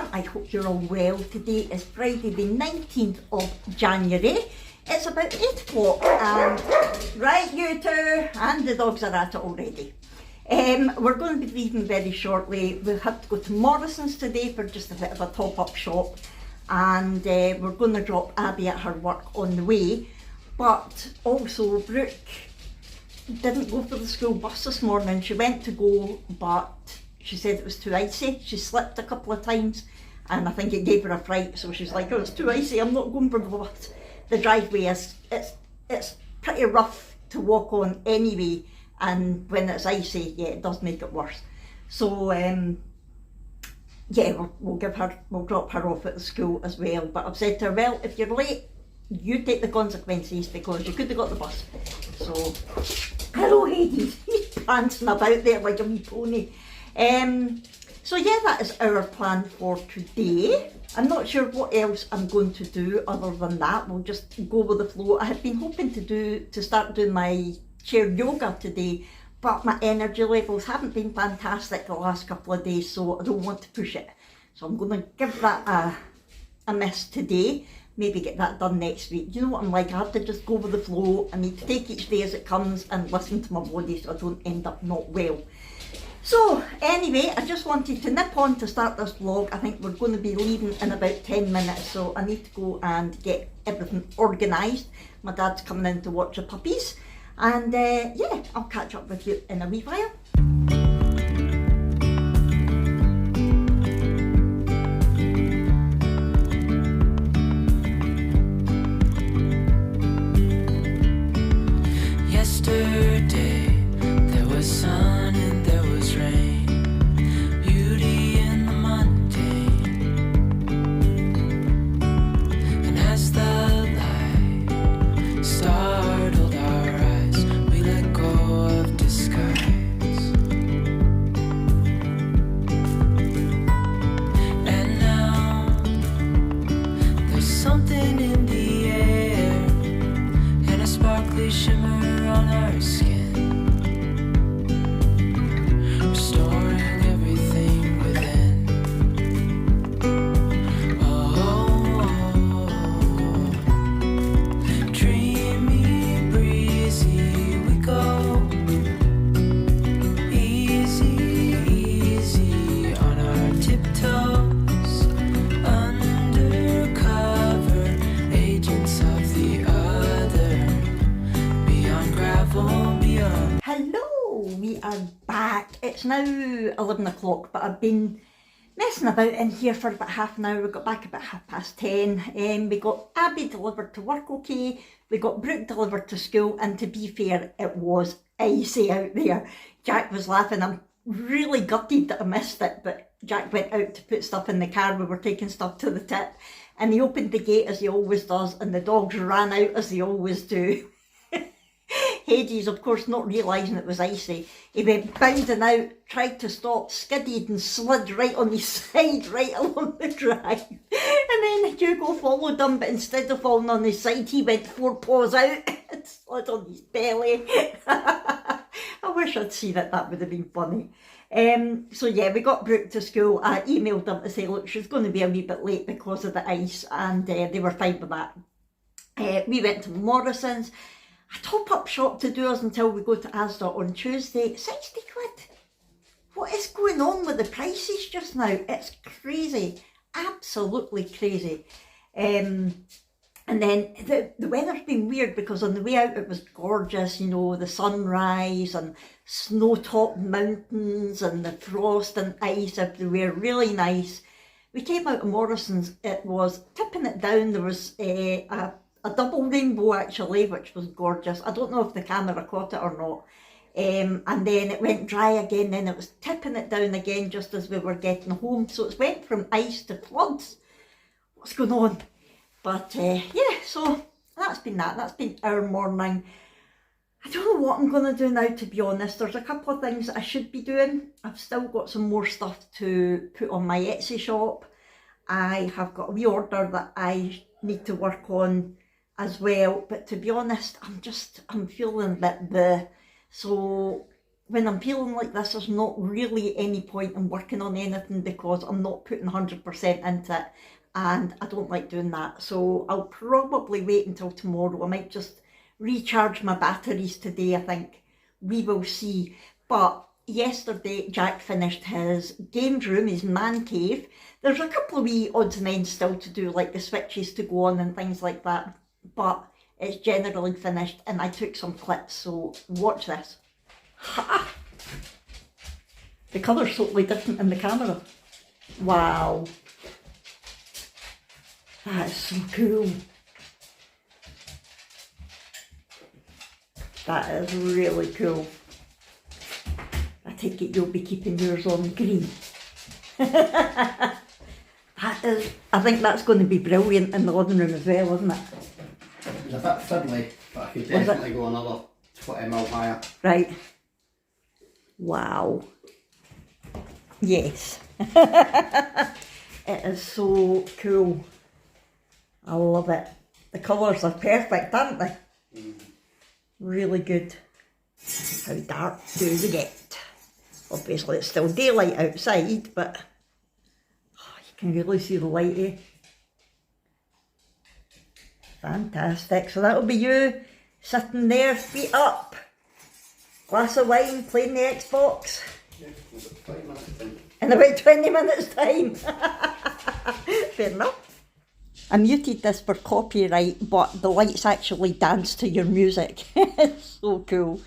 everyone, I hope you're all well. Today is Friday the 19th of January. It's about 8 o'clock and right, you two, and the dogs are at it already. We're going to be leaving very shortly. We have to go to Morrison's today for just a bit of a top-up shop, and we're going to drop Abby at her work on the way. But also Brooke didn't go for the school bus this morning. She went to go, but she said it was too icy. She slipped a couple of times and I think it gave her a fright, so she's like, oh, it's too icy, I'm not going for the bus. The driveway is, it's pretty rough to walk on anyway, and when it's icy, yeah, it does make it worse. So yeah, we'll drop her off at the school as well. But I've said to her, well, if you're late, you take the consequences because you could have got the bus. So, hello Hades, he's prancing about there like a wee pony. So yeah, that is our plan for today. I'm not sure what else I'm going to do other than that. We'll just go with the flow. I had been hoping to start doing my chair yoga today, but my energy levels haven't been fantastic the last couple of days, so I don't want to push it. So I'm going to give that a miss today. Maybe get that done next week. You know what I'm like, I have to just go with the flow. I need to take each day as it comes and listen to my body so I don't end up not well. So anyway, I just wanted to nip on to start this vlog. I think we're going to be leaving in about 10 minutes, so I need to go and get everything organised. My dad's coming in to watch the puppies, and yeah, I'll catch up with you in a wee while. Yesterday there was sun and there was rain, beauty in the mundane. And as the light startled our eyes, we let go of disguise. And now there's something in the air and a sparkly shimmer on our skin, restoring everything within. Oh, dreamy, breezy, we go. Easy, easy on our tiptoes, undercover agents of the other. Hello, we are back. It's now 11 o'clock, but I've been messing about in here for about half an hour. We got back about 10:30. We got Abby delivered to work okay. We got Brooke delivered to school, and to be fair, it was icy out there. Jack was laughing. I'm really gutted that I missed it, but Jack went out to put stuff in the car. We were taking stuff to the tip, and he opened the gate as he always does, and the dogs ran out as they always do. Hades, of course, not realising it was icy, he went bounding out, tried to stop, skidded and slid right on his side, right along the drive. And then Hugo followed him, but instead of falling on his side, he went 4 paws out and slid on his belly. I wish I'd seen it, that would have been funny. So yeah, we got Brooke to school. I emailed them to say, look, she's going to be a wee bit late because of the ice, and they were fine with that. We went to Morrison's. A top-up shop to do us until we go to Asda on Tuesday. 60 quid. What is going on with the prices just now? It's crazy. Absolutely crazy. And then the weather's been weird because on the way out it was gorgeous, you know, the sunrise and snow-topped mountains and the frost and ice everywhere. Really nice. We came out of Morrison's. It was tipping it down. There was a double rainbow actually, which was gorgeous. I don't know if the camera caught it or not. And then it went dry again, then it was tipping it down again just as we were getting home. So it went from ice to floods. What's going on? But yeah, so that's been that. That's been our morning. I don't know what I'm going to do now, to be honest. There's a couple of things that I should be doing. I've still got some more stuff to put on my Etsy shop. I have got a reorder that I need to work on as well, but to be honest, I'm feeling a bit so when I'm feeling like this, there's not really any point in working on anything because I'm not putting 100% into it, and I don't like doing that. So I'll probably wait until tomorrow. I might just recharge my batteries today, I think. We will see. But yesterday Jack finished his games room, his man cave. There's a couple of wee odds and ends still to do, like the switches to go on and things like that, but it's generally finished, and I took some clips, so watch this. Ha! The colour's totally different in the camera. Wow. That is so cool. That is really cool. I take it you'll be keeping yours on green. That is, I think that's going to be brilliant in the living room as well, isn't it? It was a bit fiddly, but I could definitely go another 20mm higher. Right. Wow. Yes. It is so cool. I love it. The colours are perfect, aren't they? Really good. How dark do we get? Obviously it's still daylight outside, but you can really see the light, eh? Fantastic. So that'll be you sitting there, feet up, glass of wine, playing the Xbox. Yeah, about 20 minutes time. In about 20 minutes time. Fair enough. I muted this for copyright, but the lights actually dance to your music. It's so cool.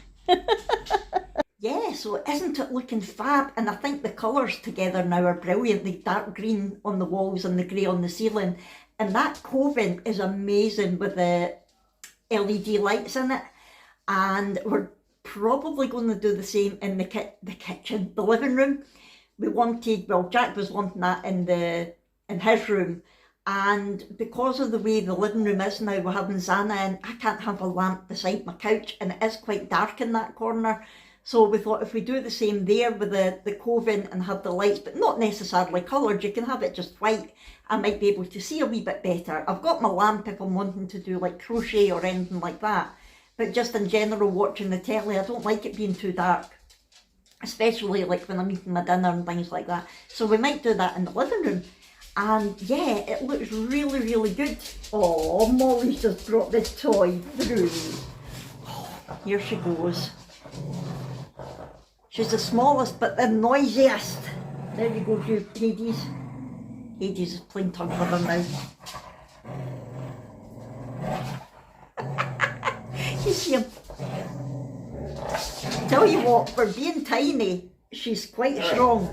Yeah, so isn't it looking fab? And I think the colours together now are brilliant. The dark green on the walls and the grey on the ceiling. And that coving is amazing with the LED lights in it. And we're probably going to do the same in the kitchen, the living room. We wanted, well, Jack was wanting that in his room. And because of the way the living room is now, we're having Zana in, I can't have a lamp beside my couch, and it is quite dark in that corner. So we thought if we do the same there with the coving and have the lights, but not necessarily coloured, you can have it just white, I might be able to see a wee bit better. I've got my lamp if I'm wanting to do like crochet or anything like that. But just in general, watching the telly, I don't like it being too dark. Especially like when I'm eating my dinner and things like that. So we might do that in the living room. And yeah, it looks really, really good. Oh, Molly's just brought this toy through. Oh, here she goes. She's the smallest but the noisiest. There you go, you Hades. Hades is playing tug with her now. You see him? Tell you what, for being tiny, she's quite strong.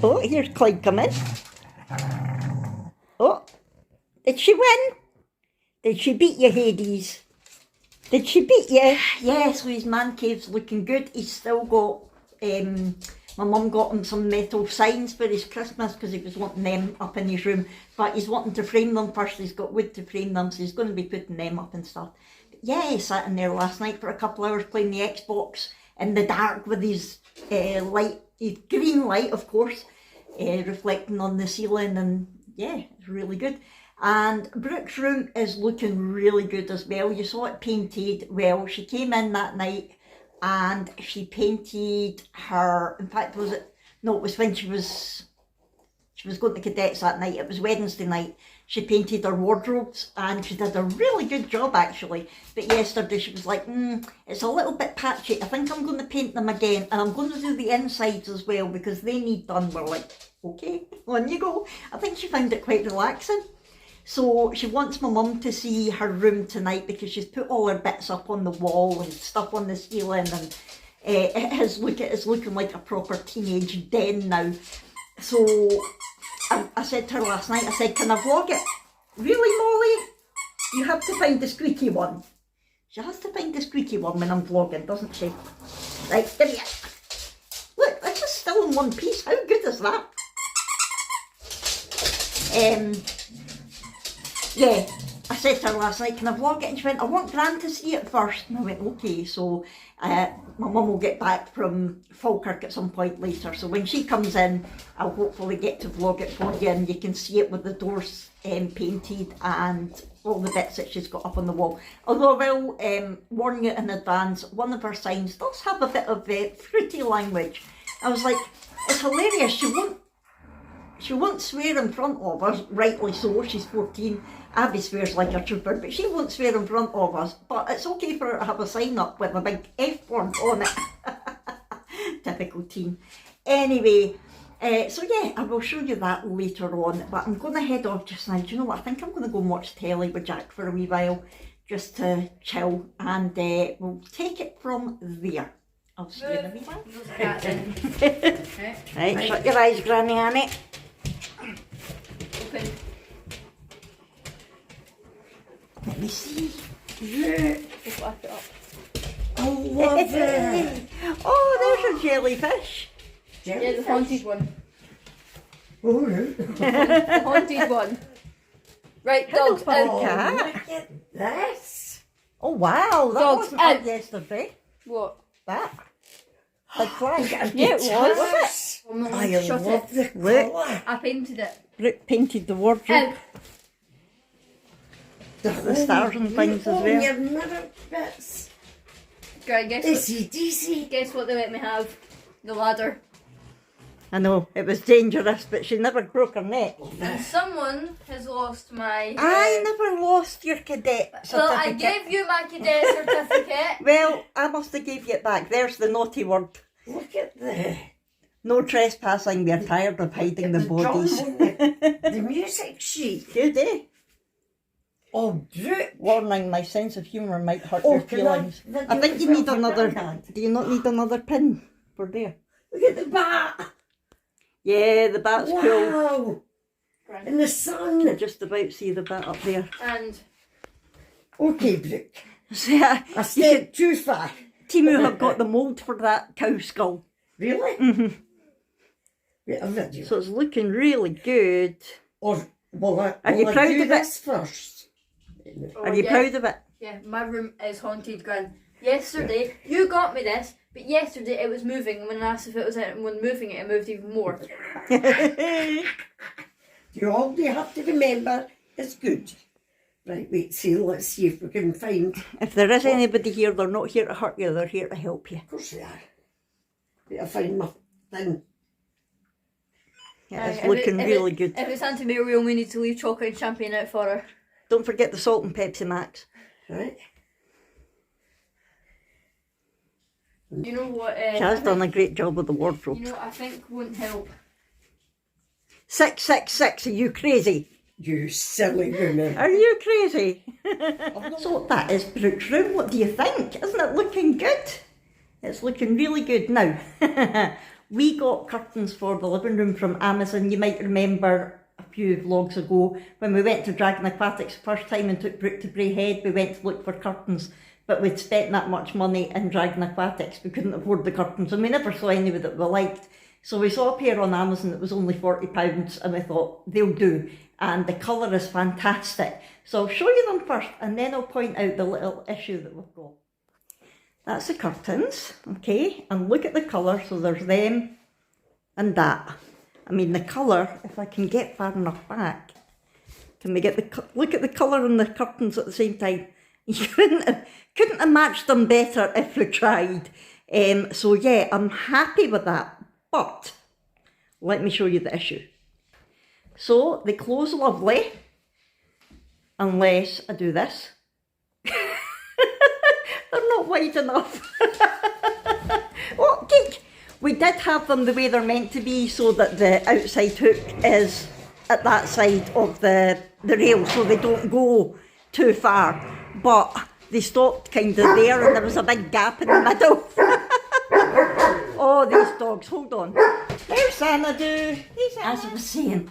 Oh, here's Clyde coming. Oh, did she win? Did she beat you, Hades? Did she beat you? Yeah, so his man cave's looking good. He's still got, my mum got him some metal signs for his Christmas because he was wanting them up in his room. But he's wanting to frame them first. He's got wood to frame them, so he's going to be putting them up and stuff. But yeah, he sat in there last night for a couple of hours playing the Xbox in the dark with his light, his green light, of course, reflecting on the ceiling, and yeah, it's really good. And Brooke's room is looking really good as well. You saw it painted well. She came in that night and she painted her, in fact, was it, no, it was when she was going to cadets that night. It was Wednesday night. She painted her wardrobes and she did a really good job actually. But yesterday she was like, it's a little bit patchy. I think I'm going to paint them again, and I'm going to do the insides as well because they need done. We're like, okay, on you go. I think she found it quite relaxing. So she wants my mum to see her room tonight because she's put all her bits up on the wall and stuff on the ceiling, and it's looking like a proper teenage den now. So I said to her last night, I said, can I vlog it? Really, Molly? You have to find the squeaky one. She has to find the squeaky one when I'm vlogging, doesn't she? Right, give me it. Look, this is still in one piece. How good is that? Yeah, I said to her last night, can I vlog it? And she went, I want Gran to see it first. And I went, okay. So My mum will get back from Falkirk at some point later, so when she comes in, I'll hopefully get to vlog it for you, and you can see it with the doors painted and all the bits that she's got up on the wall. Although I will warn you in advance, one of her signs does have a bit of fruity language. I was like, it's hilarious, she won't swear in front of us, rightly so, she's 14. Abby swears like a trooper, but she won't swear in front of us. But it's okay for her to have a sign up with a big F word on it. Typical teen. Anyway, so yeah, I will show you that later on. But I'm going to head off just now. Do you know what? I think I'm going to go and watch telly with Jack for a wee while, just to chill. And we'll take it from there. I'll see you in a wee while. Right, shut your eyes, Granny Annie. Open. Let me see. Just lift it up. I love it. Oh, there's a jellyfish. Yeah, the haunted one. Oh, right. The haunted one. Right, dogs Hello, out. cat. Look at this. Oh wow, that Dogs wasn't out. like yesterday. What? That. Big flag. Yeah, it was. Yes. Oh, no, I shut love it. the Look. colour. I painted it. Brooke painted the wardrobe. Out. The stars and things as well. Your mirror bits. Right, guess Guess what they let me have? The ladder. I know, it was dangerous, but she never broke her neck. And someone has lost my... I never lost your cadet Well, I certificate. gave you my cadet certificate. Well, I must have gave you it back. There's the naughty word. Look at the No trespassing, we're tired of hiding the drum bodies. on the music sheet. Good, eh? Oh, Brooke. Warning, my sense of humour might hurt Oh, your can I feelings. video I think you myself need a another... granddad? Do you not need another pin for there? Look at the bat. Yeah, the bat's cool. Wow. Grand. In the I sun. just about see the bat up there. And Okay, Brooke. So, yeah, I stayed too far. Timu have got the mould for that cow skull. Really? Mhm. Wait, a video. So it's looking really good. Or, will I, Are you will I proud do of it? this first? Are you proud of it? Yeah, my room is haunted, Gran. Yesterday, you got me this, but yesterday it was moving. When I asked if it was when moving it moved even more. You all you have to remember is good. Right, wait, see, let's see if we can find. If there is anybody here, they're not here to hurt you, they're here to help you. Of course they are. Wait, I find my thing. Yeah, it's If looking really good. If it's Auntie Muriel, we need to leave chocolate and champagne out for her. Don't forget the salt and Pepsi Max. Right? You know what? Shaz done a great job with the wardrobe. You know what I think won't help? 666, are you crazy? You silly woman. Are you crazy? So that is Brooke's room. What do you think? Isn't it looking good? It's looking really good now. We got curtains for the living room from Amazon. You might remember a few vlogs ago when we went to Dragon Aquatics the first time and took Brooke to Braehead. We went to look for curtains, but we'd spent that much money in Dragon Aquatics. We couldn't afford the curtains and we never saw any that we liked. So we saw a pair on Amazon that was only £40 and we thought they'll do. And the colour is fantastic. So I'll show you them first and then I'll point out the little issue that we've got. That's the curtains, okay? And look at the colour, so there's them and that. I mean the colour, if I can get far enough back, can we get the, look at the colour and the curtains at the same time. You couldn't have matched them better if we tried. So yeah, I'm happy with that. But let me show you the issue. So they close lovely, unless I do this. They're not wide enough. Oh, geek! We did have them the way they're meant to be, so that the outside hook is at that side of the rail, so they don't go too far. But they stopped kind of there, and there was a big gap in the middle. Oh, these dogs, hold on. There's Xanadu. As I was saying,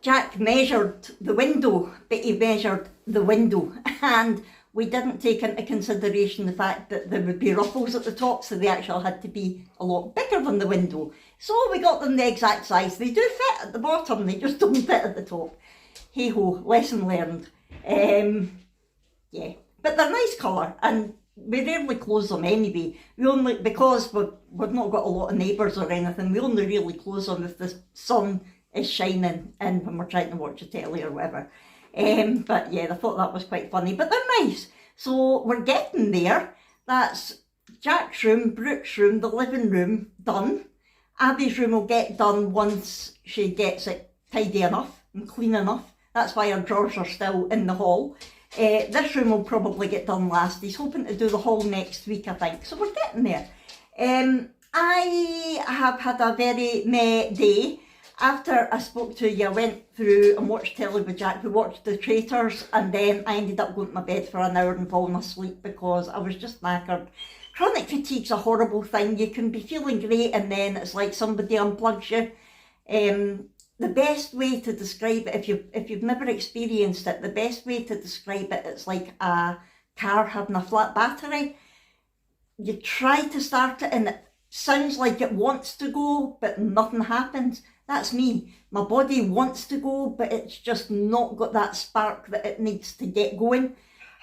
Jack measured the window, but he measured the window. And we didn't take into consideration the fact that there would be ruffles at the top, so they actually had to be a lot bigger than the window. So we got them the exact size. They do fit at the bottom, they just don't fit at the top. Hey ho, lesson learned. Yeah, but they're nice colour, and we rarely close them anyway. We only, because we've not got a lot of neighbours or anything, we only really close them if the sun is shining in when we're trying to watch the telly or whatever. But yeah, I thought that was quite funny, but they're nice. So we're getting there. That's Jack's room, Brooke's room, the living room done. Abby's room will get done once she gets it tidy enough and clean enough. That's why her drawers are still in the hall. This room will probably get done last. He's hoping to do the hall next week, I think. So we're getting there. I have had a very meh day. After I spoke to you, I went through and watched telly with Jack. We watched The Traitors, and then I ended up going to my bed for an hour and falling asleep because I was just knackered. Chronic fatigue's a horrible thing. You can be feeling great and then it's like somebody unplugs you. The best way to describe it, if you've never experienced it, the best way to describe it, it's like a car having a flat battery. You try to start it and it sounds like it wants to go, but nothing happens. That's me. My body wants to go, but it's just not got that spark that it needs to get going.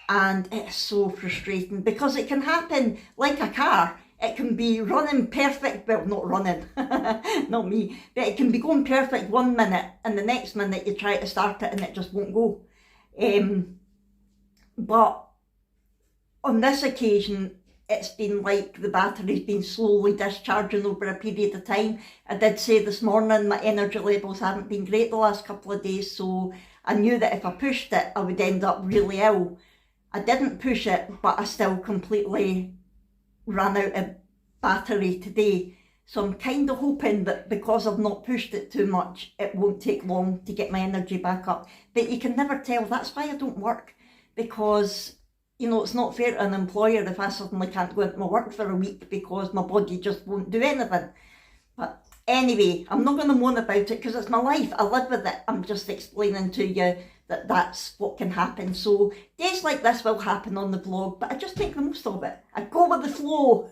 And it's so frustrating because it can happen like a car. It can be running perfect, well, not running, not me, but it can be going perfect 1 minute and the next minute you try to start it and it just won't go. But on this occasion, it's been like the battery's been slowly discharging over a period of time. I did say this morning my energy levels haven't been great the last couple of days, so I knew that if I pushed it, I would end up really ill. I didn't push it, but I still completely ran out of battery today. So I'm kind of hoping that because I've not pushed it too much, it won't take long to get my energy back up. But you can never tell. That's why I don't work, because you know, it's not fair to an employer if I suddenly can't go into my work for a week because my body just won't do anything. But anyway, I'm not going to moan about it because it's my life. I live with it. I'm just explaining to you that that's what can happen. So days like this will happen on the vlog, but I just make the most of it. I go with the flow.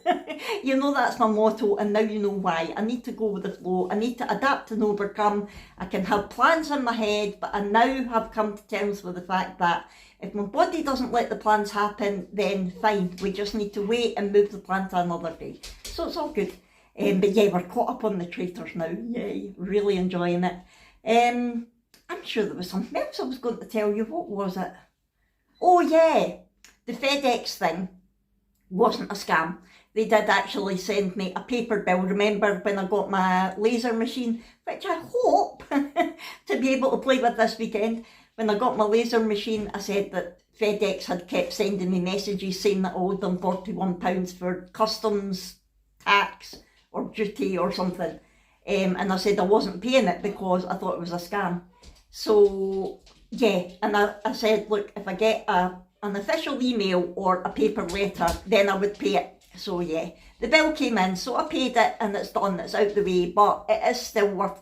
You know, that's my motto, and now you know why. I need to go with the flow. I need to adapt and overcome. I can have plans in my head, but I now have come to terms with the fact that if my body doesn't let the plans happen, then fine. We just need to wait and move the plan to another day. So it's all good. But yeah, we're caught up on The Traitors now. Yay, really enjoying it. I'm sure there was something else I was going to tell you. What was it? Oh yeah, the FedEx thing wasn't a scam. They did actually send me a paper bill. Remember when I got my laser machine, which I hope to be able to play with this weekend. When I got my laser machine, I said that FedEx had kept sending me messages saying that I owed them £41 for customs tax or duty or something. And I said I wasn't paying it because I thought it was a scam. So yeah, and I said, look, if I get an official email or a paper letter, then I would pay it. So yeah, the bill came in, so I paid it and it's done, it's out the way, but it is still worth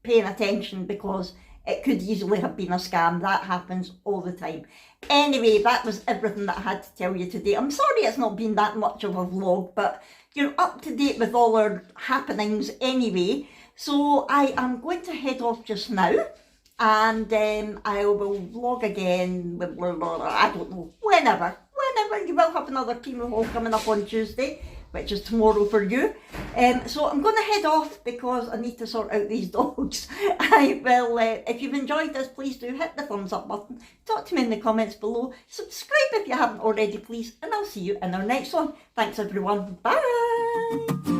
paying attention because it could easily have been a scam. That happens all the time. Anyway, that was everything that I had to tell you today. I'm sorry it's not been that much of a vlog, but you're up to date with all our happenings anyway. So I am going to head off just now, and I will vlog again, I don't know, whenever. You will have another team haul coming up on Tuesday, which is tomorrow for you. So I'm going to head off because I need to sort out these dogs. I will, if you've enjoyed this, please do hit the thumbs up button. Talk to me in the comments below. Subscribe if you haven't already, please. And I'll see you in our next one. Thanks everyone. Bye.